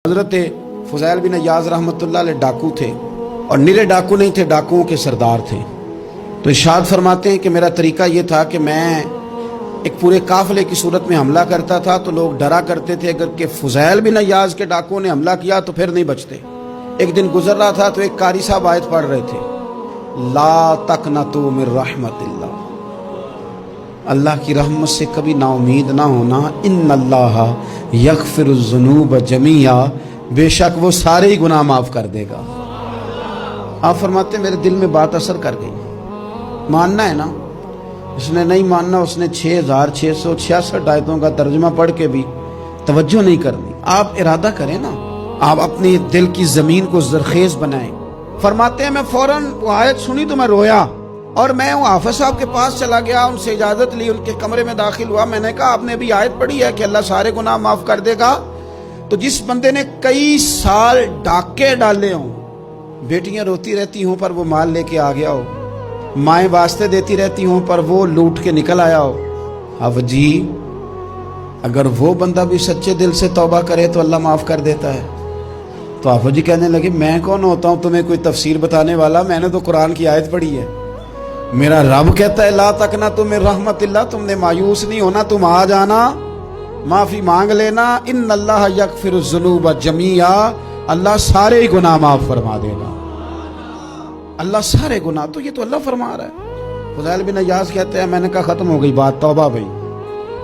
حضرت فضیل بن عیاض رحمۃ اللہ علیہ ڈاکو تھے، اور نرے ڈاکو نہیں تھے، ڈاکوؤں کے سردار تھے۔ تو ارشاد فرماتے ہیں کہ میرا طریقہ یہ تھا کہ میں ایک پورے قافلے کی صورت میں حملہ کرتا تھا تو لوگ ڈرا کرتے تھے اگر کہ فضیل بن عیاض کے ڈاکوؤں نے حملہ کیا تو پھر نہیں بچتے۔ ایک دن گزر رہا تھا تو ایک قاری صاحب آیت پڑھ رہے تھے، لا تقنطوا من رحمت اللہ، اللہ کی رحمت سے کبھی نا امید نہ ہونا، ان اللہ یغفر الذنوب جمیعا، بے شک وہ سارے ہی گناہ معاف کر دے گا۔ آپ فرماتے ہیں میرے دل میں بات اثر کر گئی، ماننا ہے نا۔ اس نے نہیں ماننا، اس نے 6666 آیتوں کا ترجمہ پڑھ کے بھی توجہ نہیں کرنی۔ آپ ارادہ کریں نا، آپ اپنے دل کی زمین کو زرخیز بنائیں۔ فرماتے ہیں میں فوراً وہ آیت سنی تو میں رویا، اور میں وہ حافظ صاحب کے پاس چلا گیا، ان سے اجازت لی، ان کے کمرے میں داخل ہوا۔ میں نے کہا آپ نے بھی آیت پڑھی ہے کہ اللہ سارے گناہ معاف کر دے گا؟ تو جس بندے نے کئی سال ڈاکے ڈالے ہوں، بیٹیاں روتی رہتی ہوں پر وہ مال لے کے آ گیا ہو، مائیں واسطے دیتی رہتی ہوں پر وہ لوٹ کے نکل آیا ہو، اب جی اگر وہ بندہ بھی سچے دل سے توبہ کرے تو اللہ معاف کر دیتا ہے۔ تو آپ جی کہنے لگے میں کون ہوتا ہوں تمہیں کوئی تفسیر بتانے والا، میں نے تو قرآن کی آیت پڑھی ہے، میرا رب کہتا ہے لا تقنطوا من رحمت اللہ، تم نے مایوس نہیں ہونا، تم آ جانا، معافی مانگ لینا، ان اللہ یغفر الذنوب جمیعا، اللہ سارے گناہ معاف فرما دے گا، اللہ سارے گناہ۔ تو یہ تو اللہ فرما رہا ہے۔ فضیل بن عیاض کہتے ہیں میں نے کہا ختم ہو گئی بات، توبہ بھائی۔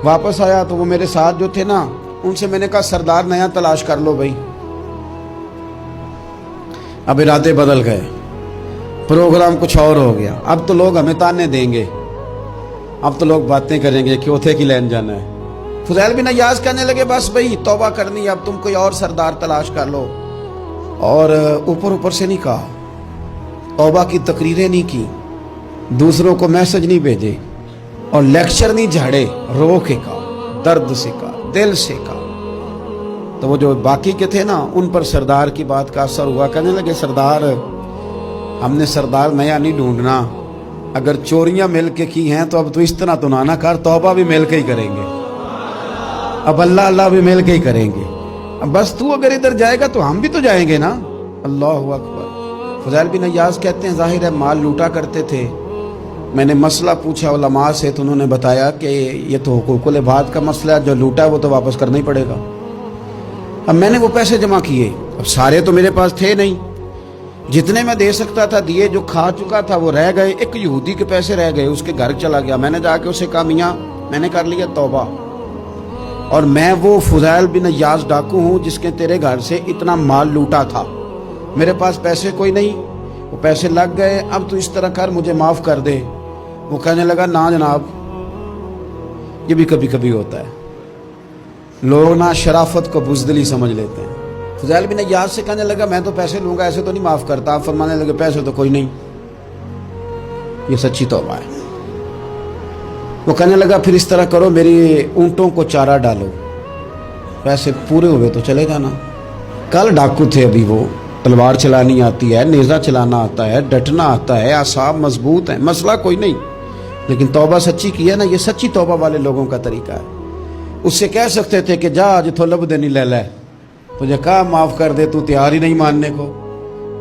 واپس آیا تو وہ میرے ساتھ جو تھے نا، ان سے میں نے کہا سردار نیا تلاش کر لو بھائی۔ اب ارادے بدل گئے، پروگرام کچھ اور ہو گیا۔ اب تو لوگ ہمیں تانے دیں گے، اب تو لوگ باتیں کریں گے کہ اوتھے کی لین جانا ہے۔ فضیل بن عیاض کہنے لگے بس بھئی توبہ کرنی ہے، اب تم کوئی اور سردار تلاش کر لو۔ اور اوپر سے نہیں کہا، توبہ کی تقریریں نہیں کی، دوسروں کو میسج نہیں بھیجے، اور لیکچر نہیں جھاڑے، رو کے کہا، درد سے کہا، دل سے کہا۔ تو وہ جو باقی کے تھے نا، ان پر سردار کی بات کا اثر ہوا۔ کہنے لگے سردار ہم نے سردار نیا نہیں ڈھونڈنا، اگر چوریاں مل کے کی ہیں تو اب تو اس طرح تو نہ کر، توبہ بھی مل کے ہی کریں گے، اب اللہ بھی مل کے ہی کریں گے، اب بس تو اگر ادھر جائے گا تو ہم بھی تو جائیں گے نا۔ اللہ اکبر۔ فضیل بن عیاض کہتے ہیں ظاہر ہے مال لوٹا کرتے تھے، میں نے مسئلہ پوچھا علماء سے تو انہوں نے بتایا کہ یہ تو حقوق العباد کا مسئلہ ہے، جو لوٹا ہے وہ تو واپس کرنا ہی پڑے گا۔ اب میں نے وہ پیسے جمع کیے، اب سارے تو میرے پاس تھے نہیں، جتنے میں دے سکتا تھا دیے، جو کھا چکا تھا وہ رہ گئے۔ ایک یہودی کے پیسے رہ گئے، اس کے گھر چلا گیا، میں نے جا کے اسے کہا میاں میں نے کر لیا توبہ، اور میں وہ فضیل بن عیاض ڈاکو ہوں جس کے تیرے گھر سے اتنا مال لوٹا تھا، میرے پاس پیسے کوئی نہیں، وہ پیسے لگ گئے، اب تو اس طرح کر مجھے معاف کر دے۔ وہ کہنے لگا نا جناب، یہ بھی کبھی کبھی ہوتا ہے، لوگ نا شرافت کو بزدلی سمجھ لیتے ہیں۔ فضیل بن عیاض سے کہنے لگا میں تو پیسے لوں گا، ایسے تو نہیں معاف کرتا۔ آپ فرمانے لگے پیسے تو کوئی نہیں، یہ سچی توبہ ہے۔ وہ کہنے لگا پھر اس طرح کرو، میری اونٹوں کو چارہ ڈالو، پیسے پورے ہوئے تو چلے جانا۔ کل ڈاکو تھے، ابھی وہ تلوار چلانی آتی ہے، نیزہ چلانا آتا ہے، ڈٹنا آتا ہے، اعصاب مضبوط ہیں، مسئلہ کوئی نہیں، لیکن توبہ سچی کی ہے نا، یہ سچی توبہ والے لوگوں کا طریقہ ہے۔ اس سے کہہ سکتے تھے کہ جا جتھو لب دینی لے لے، تجھے کہا معاف کر دے، تو تیار ہی نہیں ماننے کو۔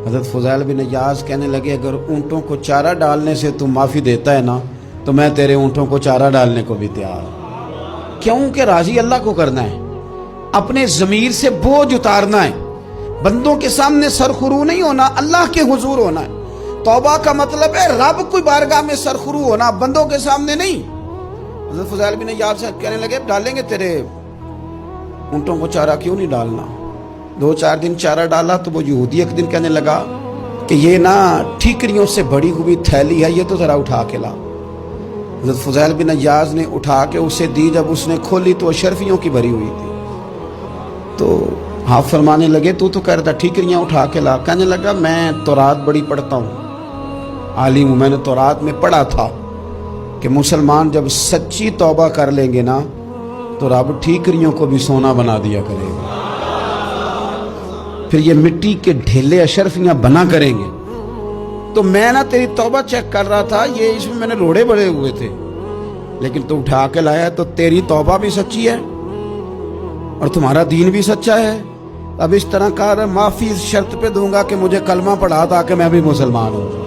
حضرت فضیل بن عیاض کہنے لگے اگر اونٹوں کو چارہ ڈالنے سے تو معافی دیتا ہے نا، تو میں تیرے اونٹوں کو چارہ ڈالنے کو بھی تیار ہوں۔ کیوں کہ راضی اللہ کو کرنا ہے، اپنے ضمیر سے بوجھ اتارنا ہے، بندوں کے سامنے سرخرو نہیں ہونا، اللہ کے حضور ہونا ہے۔ توبہ کا مطلب ہے رب کوئی بارگاہ میں سرخرو ہونا، بندوں کے سامنے نہیں۔ حضرت فضیل بن عیاض سے کہنے لگے ڈالیں گے تیرے اونٹوں کو چارہ، کیوں نہیں ڈالنا۔ 2-4 دن چارہ ڈالا تو وہ یہودی ایک دن کہنے لگا کہ یہ نا ٹھیکریوں سے بڑی ہوئی تھیلی ہے، یہ تو ذرا اٹھا کے لا۔ حضرت فضیل بن عیاض نے اٹھا کے اسے دی، جب اس نے کھولی تو اشرفیوں کی بھری ہوئی تھی۔ تو آپ فرمانے لگے تو کہہ رہا تھا ٹھیکریاں اٹھا کے لا۔ کہنے لگا میں تورات بڑی پڑھتا ہوں، عالم ہوں، میں نے تورات میں پڑھا تھا کہ مسلمان جب سچی توبہ کر لیں گے نا تو رب ٹھیکریوں کو بھی سونا بنا دیا کرے گا، پھر یہ مٹی کے ڈھیلے اشرفیاں بنا کریں گے۔ تو میں نا تیری توبہ چیک کر رہا تھا، یہ اس میں نے روڑے بڑے ہوئے تھے، لیکن تو اٹھا کے لایا، تو تیری توبہ بھی سچی ہے اور تمہارا دین بھی سچا ہے، اب اس طرح کہا رہا معافی اس شرط پہ دوں گا کہ مجھے کلمہ پڑھا تاکہ میں بھی مسلمان ہوں.